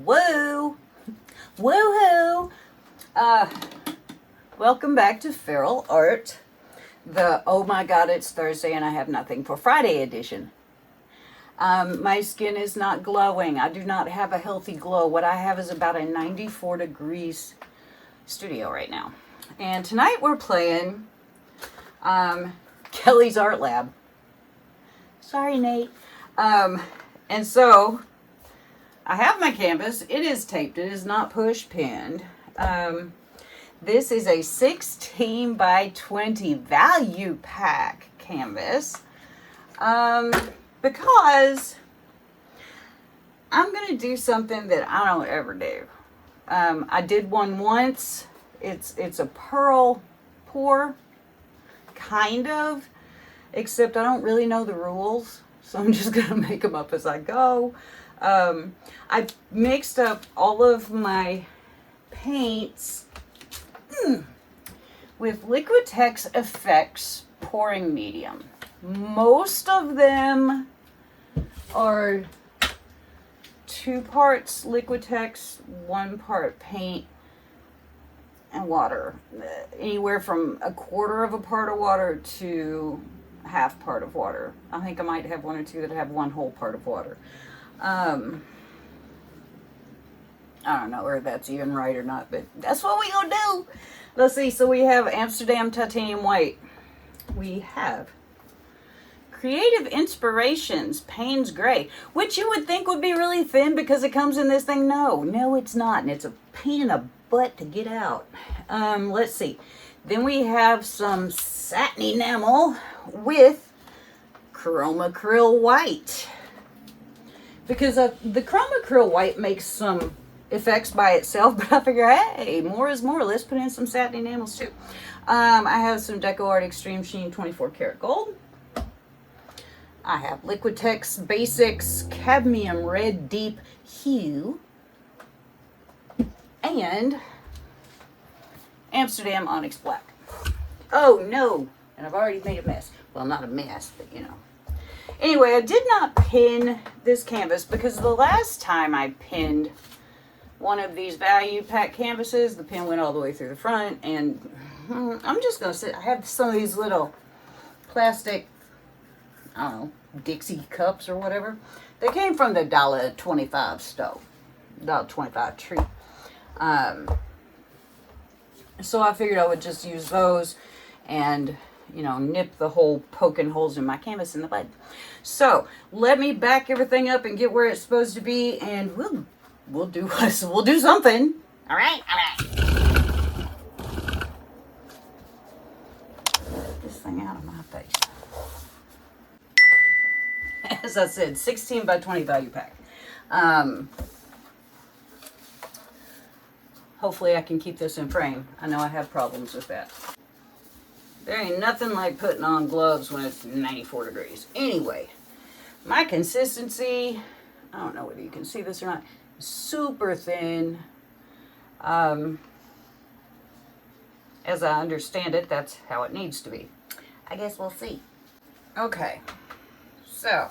Woo! Woohoo! Welcome back to Feral Art, the oh my god it's Thursday and I have nothing for Friday edition. My skin is not glowing. I do not have a healthy glow. What I have is about a 94 degrees studio right now. And tonight we're playing Kelly's Art Lab. Sorry, Nate. And so I have my canvas. It is taped. It is not push pinned. This is a 16 by 20 value pack canvas. Because I'm going to do something that I don't ever do. I did one once. It's a pearl pour, kind of, except I don't really know the rules, so I'm just going to make them up as I go. I mixed up all of my paints with Liquitex Effects pouring medium. Most of them are 2 parts Liquitex, 1 part paint and water. Anywhere from 1/4 of a part of water to 1/2 part of water. I think I might have 1 or 2 that have 1 whole part of water. I don't know whether that's even right or not, but that's what we gonna do. Let's see. So we have Amsterdam Titanium White. We have Creative Inspirations Payne's Gray, which you would think would be really thin because it comes in this thing. No, it's not, and it's a pain in the butt to get out. Let's see. Then we have some satin enamel with Chroma Acryl White, because the Chroma Acryl White makes some effects by itself, but I figure, hey, more is more. Let's put in some satin enamels too. I have some Deco Art Extreme Sheen 24 karat gold. I have Liquitex Basics Cadmium Red Deep Hue and Amsterdam Onyx Black. Oh no, and I've already made a mess. Well, not a mess, but you know. Anyway, I did not pin this canvas because the last time I pinned one of these value pack canvases, the pin went all the way through the front, and I'm just going to say, I have some of these little plastic, I don't know, Dixie cups or whatever. They came from the $1.25 Stowell, $1.25 treat. So I figured I would just use those and, you know, nip the hole, poking holes in my canvas in the bud. So let me back everything up and get where it's supposed to be, and we'll do something. All right. Get this thing out of my face. As I said, 16 by 20 value pack. Hopefully I can keep this in frame. I know I have problems with that. There ain't nothing like putting on gloves when it's 94 degrees. Anyway, my consistency, I don't know whether you can see this or not, super thin. As I understand it, that's how it needs to be. I guess we'll see. Okay, so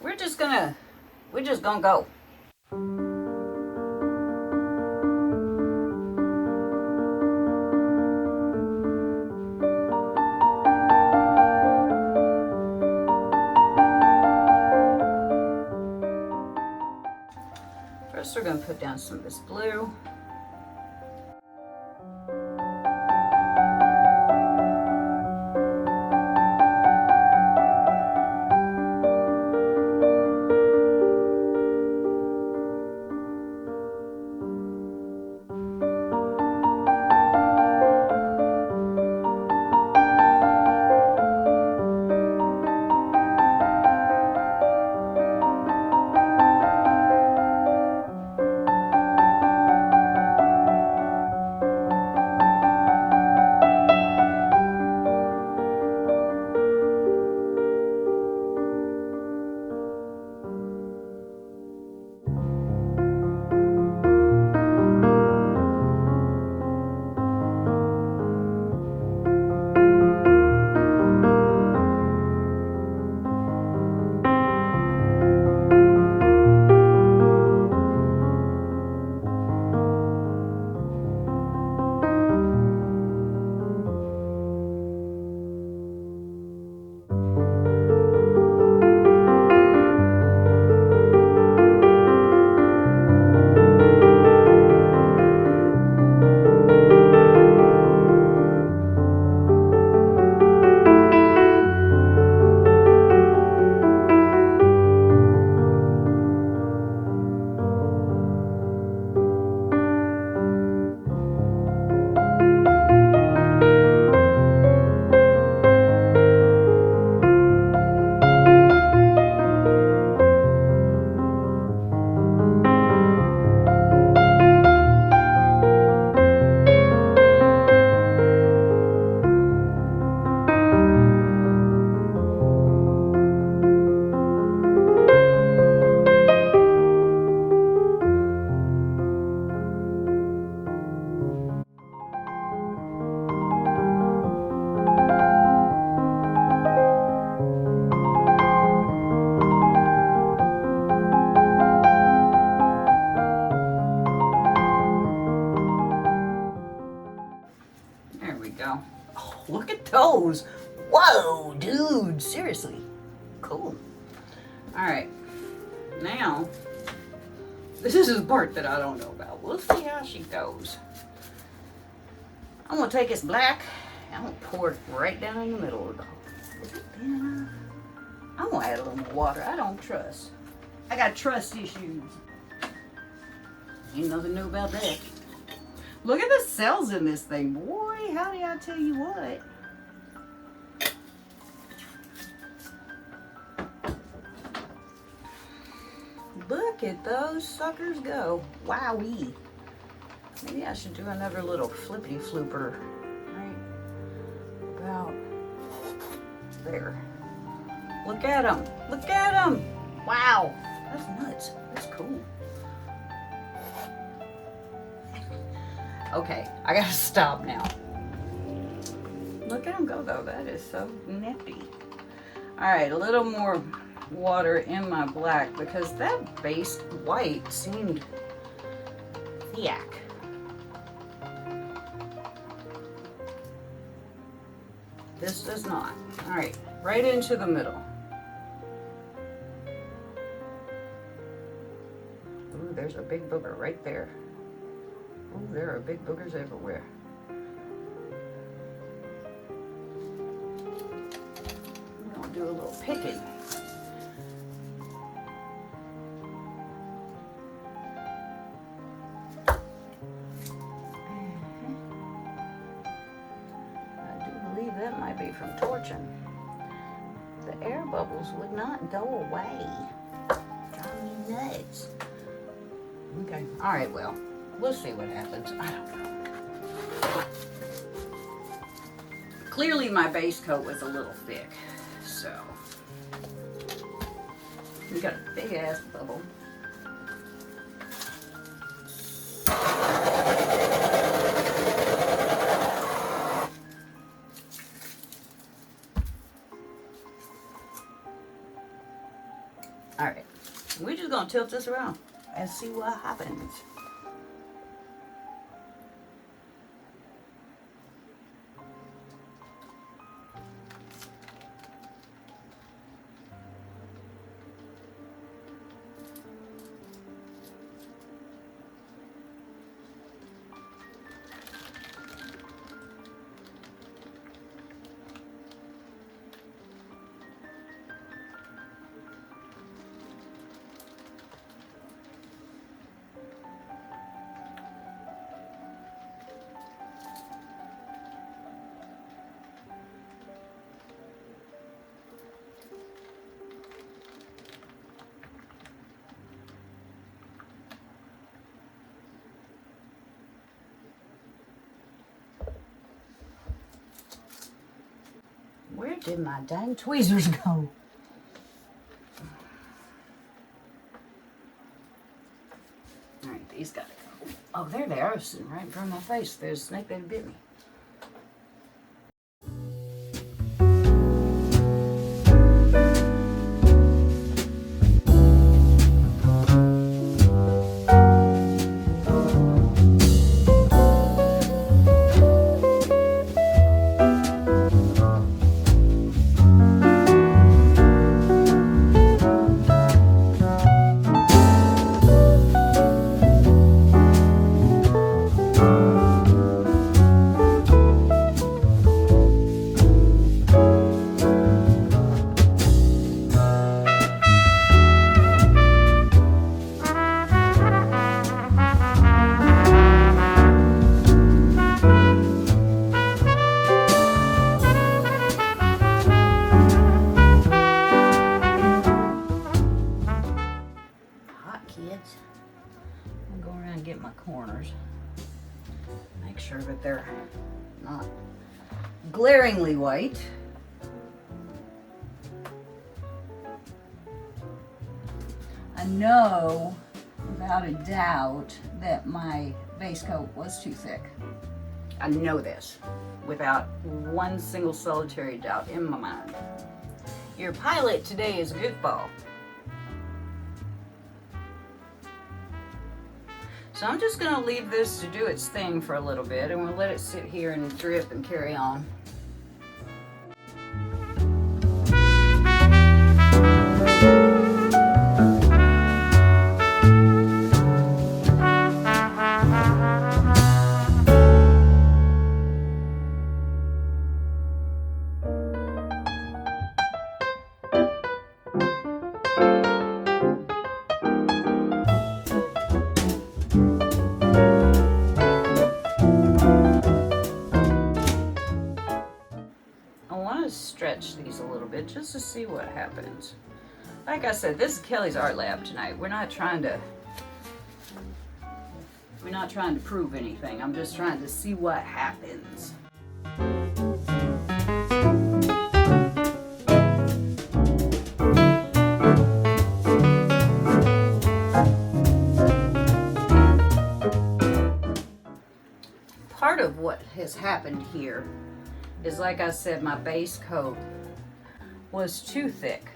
we're just gonna go. First, we're going to put down some of this blue. toes. Whoa, dude, seriously. Cool. All right, now, this is the part that I don't know about. We'll see how she goes. I'm gonna take this black, and I'm gonna pour it right down in the middle of the hole. Is it thin enough? I'm gonna add a little more water. I don't trust. I got trust issues. Ain't nothing new about that. Look at the cells in this thing. Boy, how do I tell you what? Look at those suckers go. Wowee. Maybe I should do another little flippity flooper. Right about there. Look at them. Look at them. Wow. That's nuts. That's cool. Okay, I gotta stop now. Look at them go though. That is so nifty. All right, a little more water in my black because that base white seemed thick. This does not. All right, right into the middle. Ooh, there's a big booger right there. Ooh, there are big boogers everywhere. I'm gonna do a little picking. That might be from torching. The air bubbles would not go away. Drive me nuts. Okay, all right, well, we'll see what happens. I don't know. Clearly my base coat was a little thick, so. We got a big ass bubble. All right, we're just gonna tilt this around and see what happens. Where did my dang tweezers go? Alright, these gotta go. Oh, there they are, sitting right in front of my face. There's a snake that bit me. Kids, I'm going around and get my corners. Make sure that they're not glaringly white. I know without a doubt that my base coat was too thick. I know this without one single solitary doubt in my mind. Your pilot today is a goofball. So I'm just gonna leave this to do its thing for a little bit and we'll let it sit here and drip and carry on. these a little bit just to see what happens. Like I said, this is Kelly's art lab tonight. We're not trying to prove anything. I'm just trying to see what happens. Part of what has happened here is, like I said, my base coat was too thick.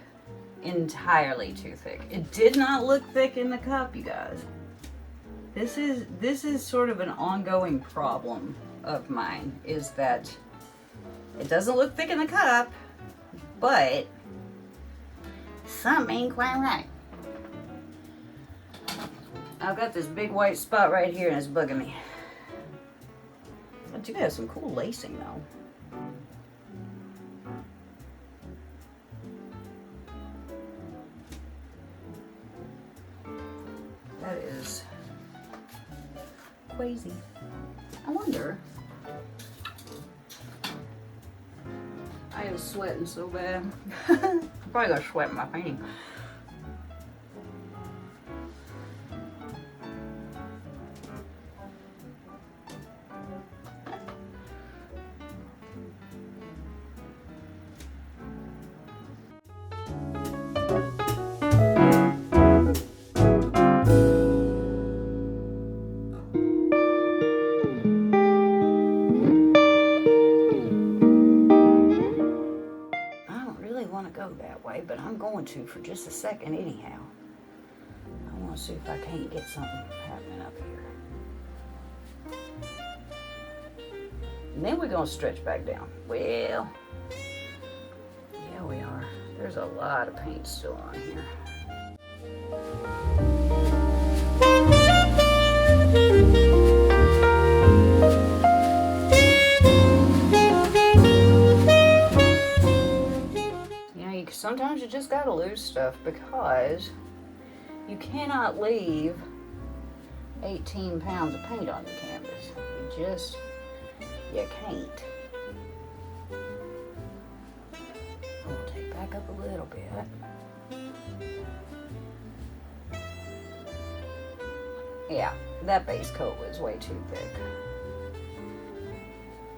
Entirely too thick. It did not look thick in the cup, you guys. This is sort of an ongoing problem of mine, is that it doesn't look thick in the cup, but something ain't quite right. I've got this big white spot right here and it's bugging me. I do have some cool lacing though. That is crazy. I wonder. I am sweating so bad. I'm probably gonna sweat in my painting. But I'm going to for just a second anyhow. I want to see if I can't get something happening up here. And then we're going to stretch back down. Well, yeah we are. There's a lot of paint still on here. Sometimes you just gotta lose stuff because you cannot leave 18 pounds of paint on the canvas. You can't. I'll take back up a little bit. Yeah, that base coat was way too thick.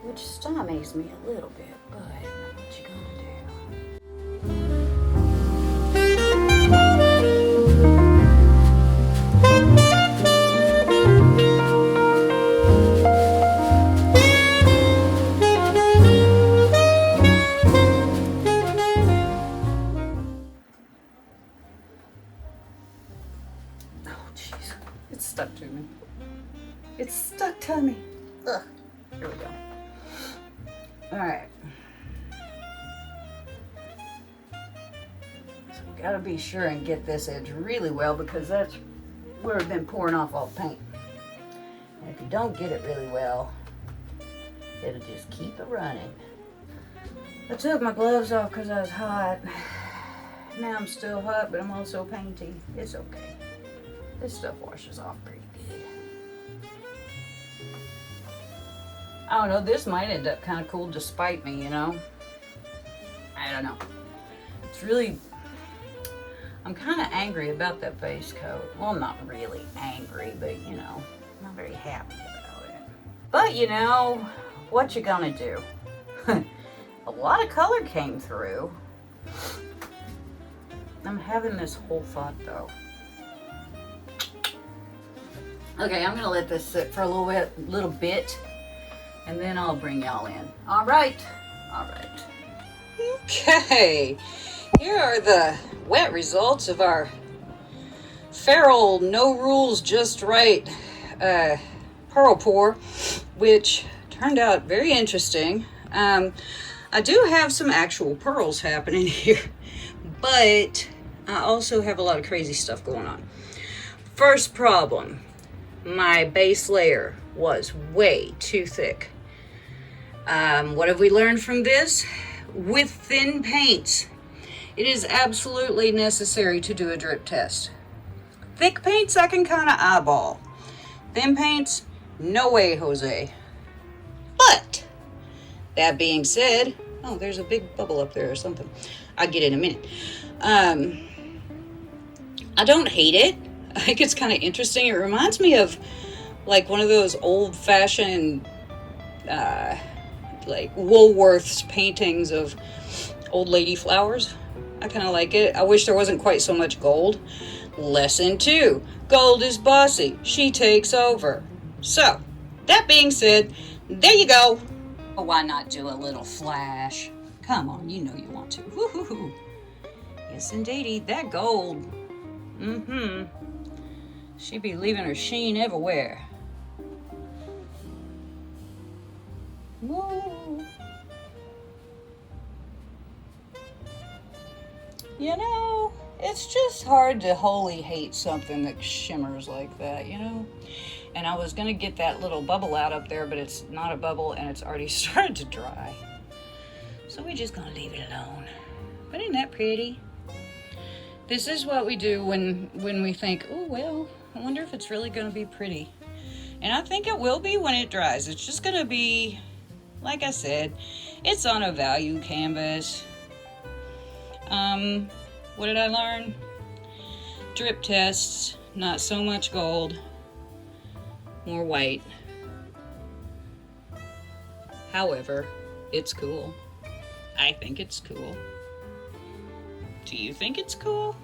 Which stymies me a little bit, but what you gonna do? It's stuck to me. It's stuck to me. Ugh. Here we go. Alright. So we gotta be sure and get this edge really well because that's where I've been pouring off all the paint. And if you don't get it really well, it'll just keep it running. I took my gloves off because I was hot. Now I'm still hot, but I'm also painty. It's okay. This stuff washes off pretty good. I don't know, this might end up kind of cool despite me, you know? I don't know. It's really, I'm kind of angry about that base coat. Well, I'm not really angry, but you know, I'm not very happy about it. But you know, what you gonna do? A lot of color came through. I'm having this whole thought though. Okay, I'm gonna let this sit for a little bit, and then I'll bring y'all in. All right. Okay, here are the wet results of our feral, no rules, just right pearl pour, which turned out very interesting. I do have some actual pearls happening here, but I also have a lot of crazy stuff going on. First problem. My base layer was way too thick. What have we learned from this? With thin paints, it is absolutely necessary to do a drip test. Thick paints I can kind of eyeball. Thin paints, no way, Jose. But, that being said, Oh, there's a big bubble up there or something. I'll get it in a minute. I don't hate it. I think it's kind of interesting. It reminds me of like one of those old-fashioned like Woolworth's paintings of old lady flowers. I kind of like it. I wish there wasn't quite so much gold. Lesson 2. Gold is bossy. She takes over. So, that being said, there you go. Why not do a little flash? Come on, you know you want to. Woo-hoo-hoo. Yes, indeedy. That gold. She be leaving her sheen everywhere. Woo. You know, it's just hard to wholly hate something that shimmers like that, you know? And I was gonna get that little bubble out up there, but it's not a bubble and it's already started to dry. So we're just gonna leave it alone. But isn't that pretty? This is what we do when we think, oh, well, I wonder if it's really gonna be pretty. And I think it will be when it dries. It's just gonna be, like I said, it's on a value canvas. What did I learn? Drip tests, not so much gold, more white. However, it's cool. I think it's cool. Do you think it's cool?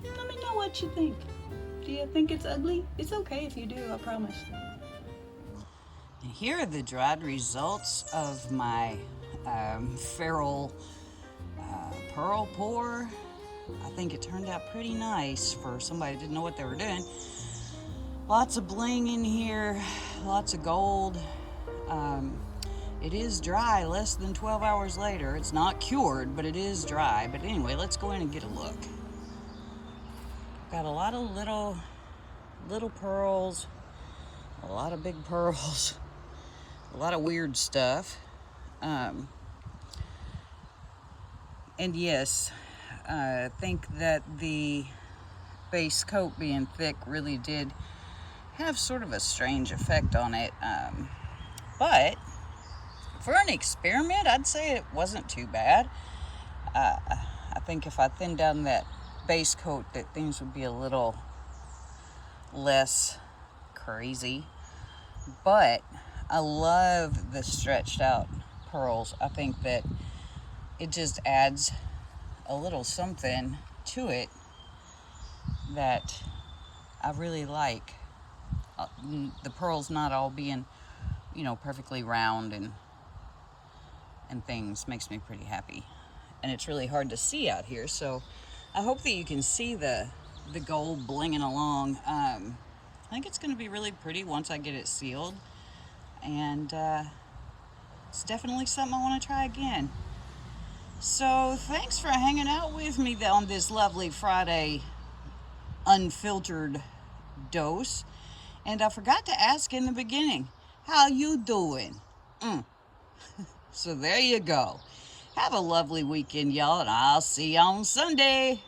Let me know what you think. Do you think it's ugly? It's okay if you do, I promise. And here are the dried results of my feral pearl pour. I think it turned out pretty nice for somebody that didn't know what they were doing. Lots of bling in here, lots of gold. It is dry less than 12 hours later. It's not cured, but it is dry. But anyway, let's go in and get a look. Got a lot of little pearls, a lot of big pearls, a lot of weird stuff. And yes, I think that the base coat being thick really did have sort of a strange effect on it. But for an experiment, I'd say it wasn't too bad. I think if I thinned down that base coat, that things would be a little less crazy. But I love the stretched out pearls. I think that it just adds a little something to it that I really like. The pearls not all being, you know, perfectly round and things makes me pretty happy. And it's really hard to see out here, so I hope that you can see the gold blinging along. I think it's going to be really pretty once I get it sealed, and it's definitely something I want to try again. So thanks for hanging out with me on this lovely Friday unfiltered dose. And I forgot to ask in the beginning, how you doing? So there you go. Have a lovely weekend, y'all, and I'll see you on Sunday.